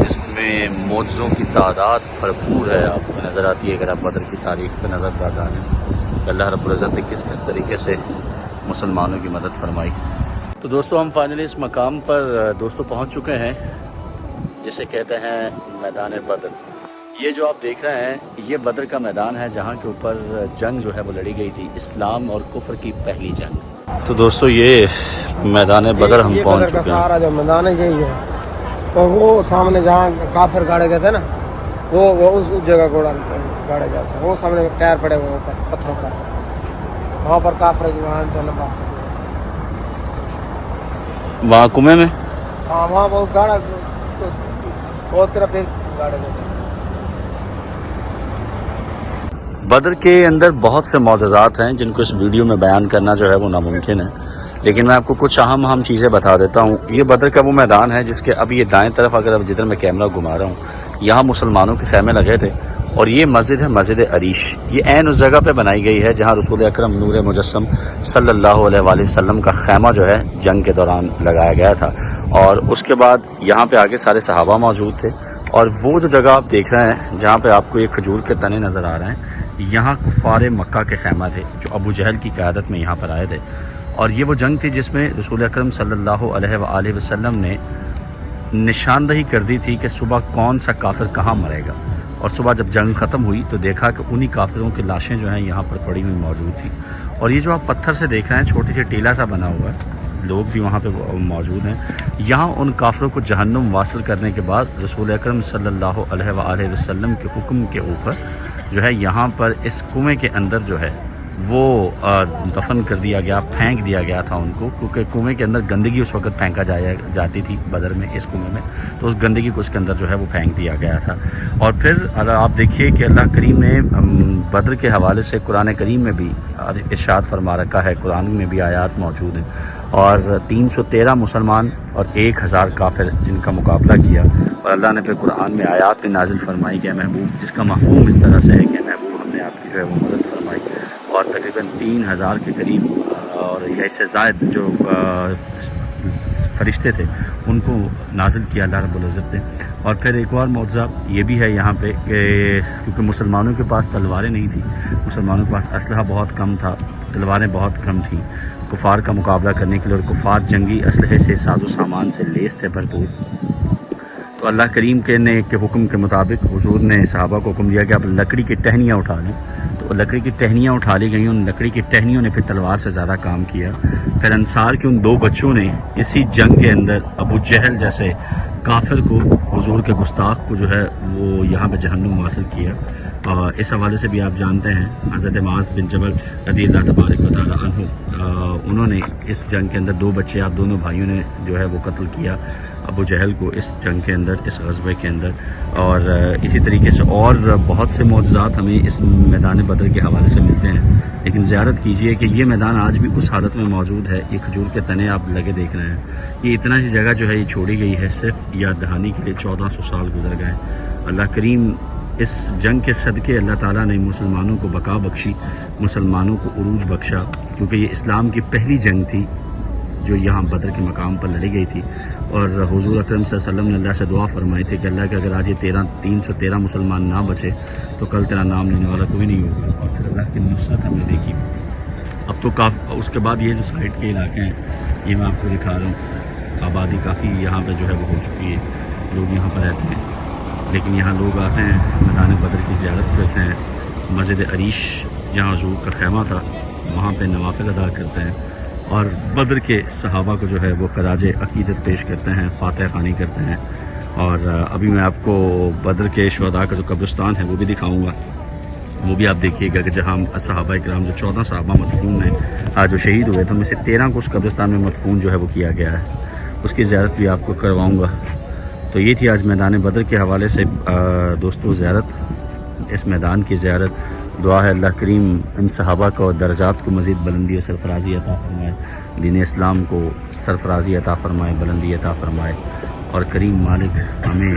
جس میں معجزوں کی تعداد بھرپور ہے آپ کو نظر آتی ہے اگر آپ بدر کی تاریخ پہ نظر ڈالیں کہ اللہ رب العزت نے کس کس طریقے سے مسلمانوں کی مدد فرمائی۔ تو دوستو ہم فائنلی اس مقام پر دوستو پہنچ چکے ہیں جسے کہتے ہیں میدان بدر۔ یہ جو آپ دیکھ رہے ہیں یہ بدر کا میدان ہے جہاں کے اوپر جنگ جو ہے وہ لڑی گئی تھی، اسلام اور کفر کی پہلی جنگ۔ تو دوستو یہ میدان بدر ہم پہنچ چکے ہیں۔ سارا جو میدان ہے یہی ہے، اور وہ سامنے جہاں کافر گاڑے گئے تھے نا وہ اس جگہ گھوڑا گاڑے گیا تھا، وہ سامنے ٹائر پڑے ہوئے اوپر پتھروں پر، وہاں پر کافر وہاں تو نماز وہاں کنویں میں، ہاں وہاں وہ گاڑا بہت طرح پھر گاڑے گئے تھے۔ بدر کے اندر بہت سے معجزات ہیں جن کو اس ویڈیو میں بیان کرنا جو ہے وہ ناممکن ہے، لیکن میں آپ کو کچھ اہم چیزیں بتا دیتا ہوں۔ یہ بدر کا وہ میدان ہے جس کے اب یہ دائیں طرف اگر اب جدھر میں کیمرہ گھما رہا ہوں یہاں مسلمانوں کے خیمے لگے تھے، اور یہ مسجد ہے مسجد عریش۔ یہ عین اس جگہ پہ بنائی گئی ہے جہاں رسول اکرم نور مجسم صلی اللہ علیہ وآلہ وسلم کا خیمہ جو ہے جنگ کے دوران لگایا گیا تھا، اور اس کے بعد یہاں پہ آگے سارے صحابہ موجود تھے، اور وہ جو جگہ آپ دیکھ رہے ہیں جہاں پہ آپ کو یہ کھجور کے تنے نظر آ رہے ہیں، یہاں کفار مکہ کے خیمہ تھے جو ابو جہل کی قیادت میں یہاں پر آئے تھے، اور یہ وہ جنگ تھی جس میں رسول اکرم صلی اللہ علیہ وآلہ وسلم نے نشاندہی کر دی تھی کہ صبح کون سا کافر کہاں مرے گا، اور صبح جب جنگ ختم ہوئی تو دیکھا کہ انہی کافروں کی لاشیں جو ہیں یہاں پر پڑی ہوئی موجود تھیں، اور یہ جو آپ پتھر سے دیکھ رہے ہیں چھوٹی سی ٹیلا سا بنا ہوا ہے، لوگ بھی وہاں پہ موجود ہیں۔ یہاں ان کافروں کو جہنم واصل کرنے کے بعد رسول اکرم صلی اللہ علیہ وآلہ وسلم کے حکم کے اوپر جو ہے یہاں پر اس کنویں کے اندر جو ہے وہ دفن کر دیا گیا، پھینک دیا گیا تھا ان کو، کیونکہ کنویں کے اندر گندگی اس وقت پھینکا جاتی تھی بدر میں اس کنویں میں، تو اس گندگی کو اس کے اندر جو ہے وہ پھینک دیا گیا تھا۔ اور پھر آپ دیکھیے کہ اللہ کریم نے بدر کے حوالے سے قرآن کریم میں بھی ارشاد فرما رکھا ہے، قرآن میں بھی آیات موجود ہیں، اور 313 مسلمان اور 1000 کافر جن کا مقابلہ کیا، اور اللہ نے پھر قرآن میں آیات میں نازل فرمائی کہ اے محبوب، جس کا مفہوم اس طرح سے ہے کہ محبوب ہم نے آپ کی جو ہے وہ مدد فرمائی، اور تقریباً 3000 کے قریب اور یا اس سے زائد جو فرشتے تھے ان کو نازل کیا اللہ رب العزت نے۔ اور پھر ایک اور معجزہ یہ بھی ہے یہاں پہ کہ کیونکہ مسلمانوں کے پاس تلواریں نہیں تھیں، مسلمانوں کے پاس اسلحہ بہت کم تھا، تلواریں بہت کم تھیں کفار کا مقابلہ کرنے کے لیے، اور کفار جنگی اسلحے سے ساز و سامان سے لیس تھے بھرپور، تو اللہ کریم کے حکم کے مطابق حضور نے صحابہ کو حکم دیا کہ آپ لکڑی کی ٹہنیاں اٹھا لیں، تو لکڑی کی ٹہنیاں اٹھا لی گئیں، ان لکڑی کی ٹہنیوں نے پھر تلوار سے زیادہ کام کیا۔ پھر انصار کے ان 2 بچوں نے اسی جنگ کے اندر ابو جہل جیسے کافر کو، حضور کے گستاخ کو جو ہے وہ یہاں پہ جہنم واصل کیا۔ اس حوالے سے بھی آپ جانتے ہیں حضرت معاذ بن جبل رضی اللہ تبارک و تعالی عنہ، انہوں نے اس جنگ کے اندر 2 بچے آپ دونوں بھائیوں نے جو ہے وہ قتل کیا ابو جہل کو اس جنگ کے اندر، اس غزوے کے اندر۔ اور اسی طریقے سے اور بہت سے معجزات ہمیں اس میدان بدر کے حوالے سے ملتے ہیں، لیکن زیارت کیجئے کہ یہ میدان آج بھی اس حالت میں موجود ہے۔ یہ کھجور کے تنے آپ لگے دیکھ رہے ہیں، یہ اتنا سی جگہ جو ہے یہ چھوڑی گئی ہے صرف یاد دہانی کے لیے، 1400 سال گزر گئے۔ اللہ کریم اس جنگ کے صدقے اللہ تعالیٰ نے مسلمانوں کو بقا بخشی، مسلمانوں کو عروج بخشا، کیونکہ یہ اسلام کی پہلی جنگ تھی جو یہاں بدر کے مقام پر لڑی گئی تھی، اور حضور اکرم صلی اللہ علیہ وسلم نے اللہ سے دعا فرمائی تھی کہ اللہ کہ اگر آج یہ 313 مسلمان نہ بچے تو کل تیرا نام لینے والا کوئی نہیں ہوگا، اور پھر اللہ کی نصرت ہم نے دیکھی۔ اب تو اس کے بعد یہ جو سائٹ کے علاقے ہیں یہ میں آپ کو دکھا رہا ہوں، آبادی کافی یہاں پہ جو ہے وہ ہو چکی ہے، لوگ یہاں پر رہتے ہیں، لیکن یہاں لوگ آتے ہیں میدان بدر کی زیارت کرتے ہیں، مسجد عریش جہاں حضور کا خیمہ تھا وہاں پہ نوافل ادا کرتے ہیں، اور بدر کے صحابہ کو جو ہے وہ خراج عقیدت پیش کرتے ہیں، فاتح خوانی کرتے ہیں۔ اور ابھی میں آپ کو بدر کے شہداء کا جو قبرستان ہے وہ بھی دکھاؤں گا، وہ بھی آپ دیکھیے گا کہ جہاں صحابہ کرام جو 14 صحابہ مدفون ہیں جو شہید ہوئے تو ان میں سے 13 کو اس قبرستان میں مدفون جو ہے وہ کیا گیا ہے، اس کی زیارت بھی آپ کو کرواؤں گا۔ تو یہ تھی آج میدان بدر کے حوالے سے دوستو زیارت، اس میدان کی زیارت۔ دعا ہے اللہ کریم ان صحابہ کو درجات کو مزید بلندی و سرفرازی عطا فرمائے، دین اسلام کو سرفرازی عطا فرمائے، بلندی عطا فرمائے، اور کریم مالک ہمیں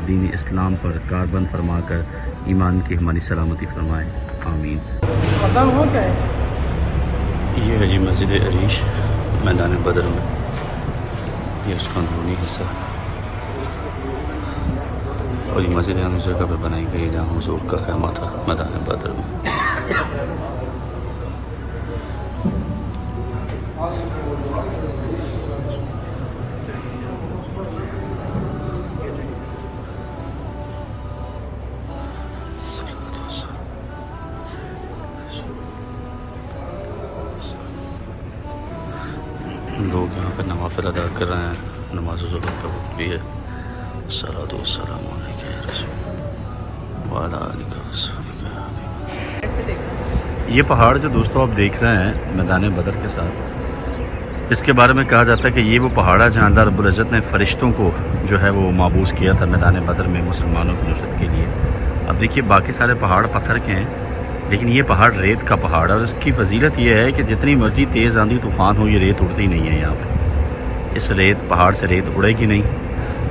دین اسلام پر کاربند فرما کر ایمان کی ہماری سلامتی فرمائے، آمین۔ یہ ہے جی مسجد عریش میدان بدر میں، یہ اس کا اندرونی حصہ ہے۔ اور یہ مسجد ہم اس جگہ پہ بنائی گئی جہاں حضور کا خیمہ تھا میدان بدر میں. لوگ یہاں پہ نوافل ادا کر رہے ہیں. نماز ظہر کا وقت بھی ہے. الصلاۃ والسلام علیک یا رسول وعلی آلک وصحبک. یہ پہاڑ جو دوستوں آپ دیکھ رہے ہیں میدان بدر کے ساتھ، اس کے بارے میں کہا جاتا ہے کہ یہ وہ پہاڑ ہے جہاں اللہ رب العزت نے فرشتوں کو جو ہے وہ مابعوث کیا تھا میدان بدر میں مسلمانوں کی نصرت کے لیے. اب دیکھیے باقی سارے پہاڑ پتھر کے ہیں، لیکن یہ پہاڑ ریت کا پہاڑ ہے، اور اس کی فضیلت یہ ہے کہ جتنی مرضی تیز آندھی طوفان ہو یہ ریت اڑتی نہیں ہے. یہاں پہ اس پہاڑ سے ریت اڑے گی نہیں.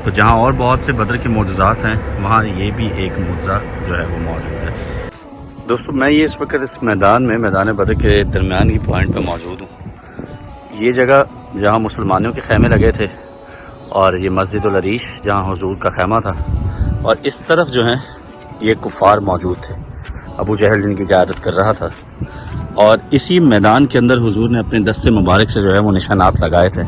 تو جہاں اور بہت سے بدر کے معجزات ہیں وہاں یہ بھی ایک معجزہ جو ہے وہ موجود ہے. دوستو میں یہ اس وقت اس میدان بدر کے درمیان کی پوائنٹ پہ موجود ہوں. یہ جگہ جہاں مسلمانوں کے خیمے لگے تھے، اور یہ مسجد العریش جہاں حضور کا خیمہ تھا، اور اس طرف جو ہیں یہ کفار موجود تھے. ابو جہل جن کی قیادت کر رہا تھا، اور اسی میدان کے اندر حضور نے اپنے دست مبارک سے جو ہے وہ نشانات لگائے تھے،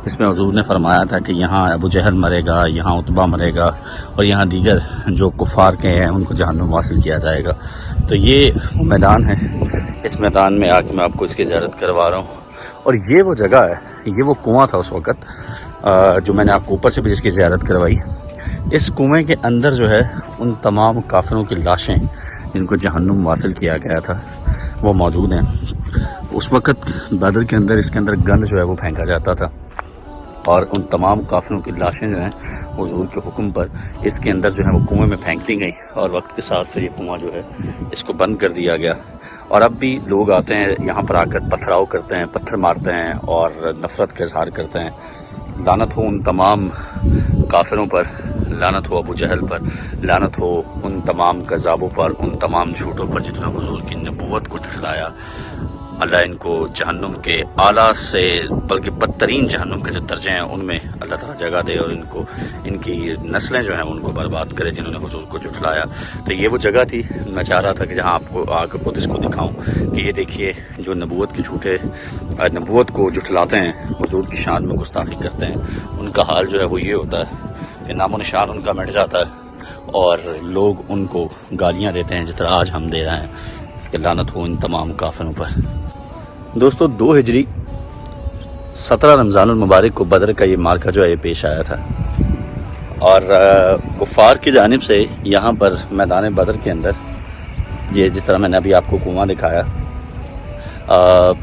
جس میں حضور نے فرمایا تھا کہ یہاں ابو جہل مرے گا، یہاں عتبہ مرے گا، اور یہاں دیگر جو کفار کے ہیں ان کو جہنم واصل کیا جائے گا. تو یہ وہ میدان ہے. اس میدان میں آ کے میں آپ کو اس کی زیارت کروا رہا ہوں. اور یہ وہ جگہ ہے، یہ وہ کنواں تھا اس وقت جو میں نے آپ کو اوپر سے بھی جس کی زیارت کروائی. اس کنویں کے اندر جو ہے ان تمام کافروں کی لاشیں جن کو جہنم واصل کیا گیا تھا وہ موجود ہیں. اس وقت بدر کے اندر اس کے اندر گند جو ہے وہ پھینکا جاتا تھا، اور ان تمام کافروں کی لاشیں جو ہیں حضور کے حکم پر اس کے اندر جو ہے وہ کنویں میں پھینک دی گئی، اور وقت کے ساتھ پھر یہ کنواں جو ہے اس کو بند کر دیا گیا. اور اب بھی لوگ آتے ہیں یہاں پر آ کر پتھراؤ کرتے ہیں، پتھر مارتے ہیں اور نفرت کا اظہار کرتے ہیں. لعنت ہو ان تمام کافروں پر، لعنت ہو ابو جہل پر، لعنت ہو ان تمام کذابوں پر، ان تمام جھوٹوں پر جنہوں نے حضور کی نبوت کو جھٹلایا. اللہ ان کو جہنم کے اعلیٰ سے بلکہ بدترین جہنم کے جو درجے ہیں ان میں اللہ تعالیٰ جگہ دے، اور ان کی نسلیں جو ہیں ان کو برباد کرے جنہوں نے حضور کو جھٹلایا. تو یہ وہ جگہ تھی. میں چاہ رہا تھا کہ جہاں آپ کو آ کر خود اس کو دکھاؤں کہ یہ دیکھیے جو نبوت کے جھوٹے نبوت کو جھٹلاتے ہیں، حضور کی شان میں گستاخی کرتے ہیں، ان کا حال جو ہے وہ یہ ہوتا ہے کہ نام و نشان ان کا مٹ جاتا ہے، اور لوگ ان کو گالیاں دیتے ہیں جس طرح آج ہم دے رہے ہیں کہ لعنت ہو ان تمام کافروں پر. دوستو 2 ہجری 17 رمضان المبارک کو بدر کا یہ مارکہ جو ہے یہ پیش آیا تھا، اور کفار کی جانب سے یہاں پر میدان بدر کے اندر یہ جس طرح میں نے ابھی آپ کو کنواں دکھایا،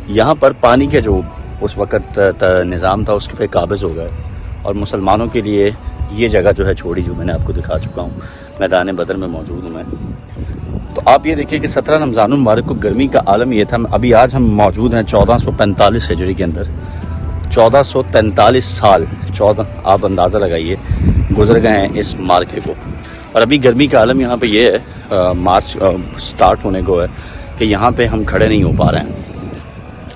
یہاں پر پانی کے جو اس وقت نظام تھا اس پہ قابض ہو گئے، اور مسلمانوں کے لیے یہ جگہ جو ہے چھوڑی جو میں نے آپ کو دکھا چکا ہوں. میدان بدر میں موجود ہوں میں. تو آپ یہ دیکھیے کہ 17 رمضان المبارک کو گرمی کا عالم یہ تھا. ابھی آج ہم موجود ہیں 1445 ہجری کے اندر. 1443 سال 14 آپ اندازہ لگائیے گزر گئے ہیں اس مارکے کو، اور ابھی گرمی کا عالم یہاں پہ یہ ہے، مارچ سٹارٹ ہونے کو ہے کہ یہاں پہ ہم کھڑے نہیں ہو پا رہے ہیں،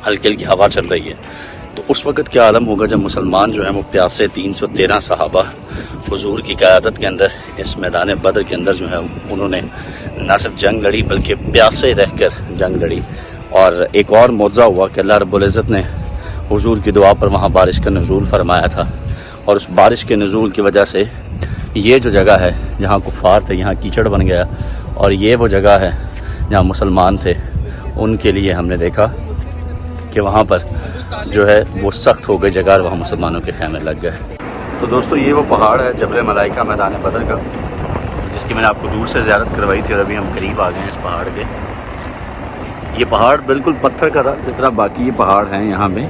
ہلکی ہلکی ہوا چل رہی ہے. تو اس وقت کیا عالم ہوگا جب مسلمان جو ہیں وہ پیاسے 313 صحابہ حضور کی قیادت کے اندر اس میدان بدر کے اندر جو ہے انہوں نے نہ صرف جنگ لڑی بلکہ پیاسے رہ کر جنگ لڑی. اور ایک اور معجزہ ہوا کہ اللہ رب العزت نے حضور کی دعا پر وہاں بارش کا نزول فرمایا تھا، اور اس بارش کے نزول کی وجہ سے یہ جو جگہ ہے جہاں کفار تھے یہاں کیچڑ بن گیا، اور یہ وہ جگہ ہے جہاں مسلمان تھے ان کے لیے ہم نے دیکھا کہ وہاں پر جو ہے وہ سخت ہو گئی جگہ، اور وہاں مسلمانوں کے خیمے لگ گئے. تو دوستو یہ وہ پہاڑ ہے جبل ملائکہ میدان بدر کا، جس کی میں نے آپ کو دور سے زیارت کروائی تھی، اور ابھی ہم قریب آ گئے ہیں اس پہاڑ کے. یہ پہاڑ بالکل پتھر کا تھا جس طرح باقی یہ پہاڑ ہیں یہاں پہ،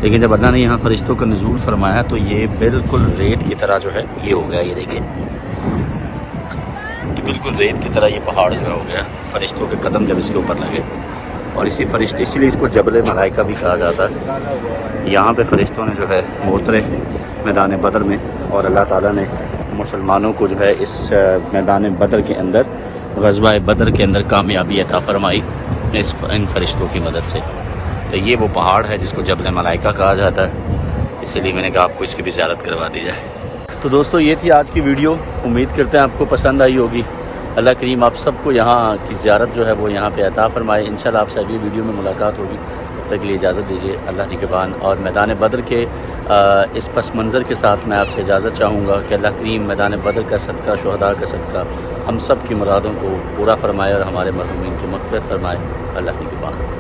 لیکن جب اللہ نے یہاں فرشتوں کا نزول فرمایا تو یہ بالکل ریت کی طرح جو ہے یہ ہو گیا. یہ دیکھیں یہ بالکل ریت کی طرح یہ پہاڑ جو ہو گیا، فرشتوں کے قدم جب اس کے اوپر لگے. اور اسی لیے اس کو جبل ملائکہ بھی کہا جاتا ہے. یہاں پہ فرشتوں نے جو ہے وہ اترے میدان بدر میں، اور اللہ تعالیٰ نے مسلمانوں کو جو ہے اس میدان بدر کے اندر، غزوہ بدر کے اندر کامیابی عطا فرمائی ان فرشتوں کی مدد سے. تو یہ وہ پہاڑ ہے جس کو جبل ملائکہ کہا جاتا ہے، اسی لیے میں نے کہا آپ کو اس کی بھی زیارت کروا دی جائے. تو دوستو یہ تھی آج کی ویڈیو، امید کرتے ہیں آپ کو پسند آئی ہوگی۔ اللہ کریم آپ سب کو یہاں کی زیارت جو ہے وہ یہاں پہ عطا فرمائے۔ انشاءاللہ آپ سے اگلی ویڈیو میں ملاقات ہوگی، تب تک کے لیے اجازت دیجیے، اللہ نگہبان۔ اور میدان بدر کے اس پس منظر کے ساتھ میں آپ سے اجازت چاہوں گا کہ اللہ کریم میدان بدر کا صدقہ، شہداء کا صدقہ ہم سب کی مرادوں کو پورا فرمائے اور ہمارے مرحومین کی مغفرت فرمائے۔ اللہ نگہبان۔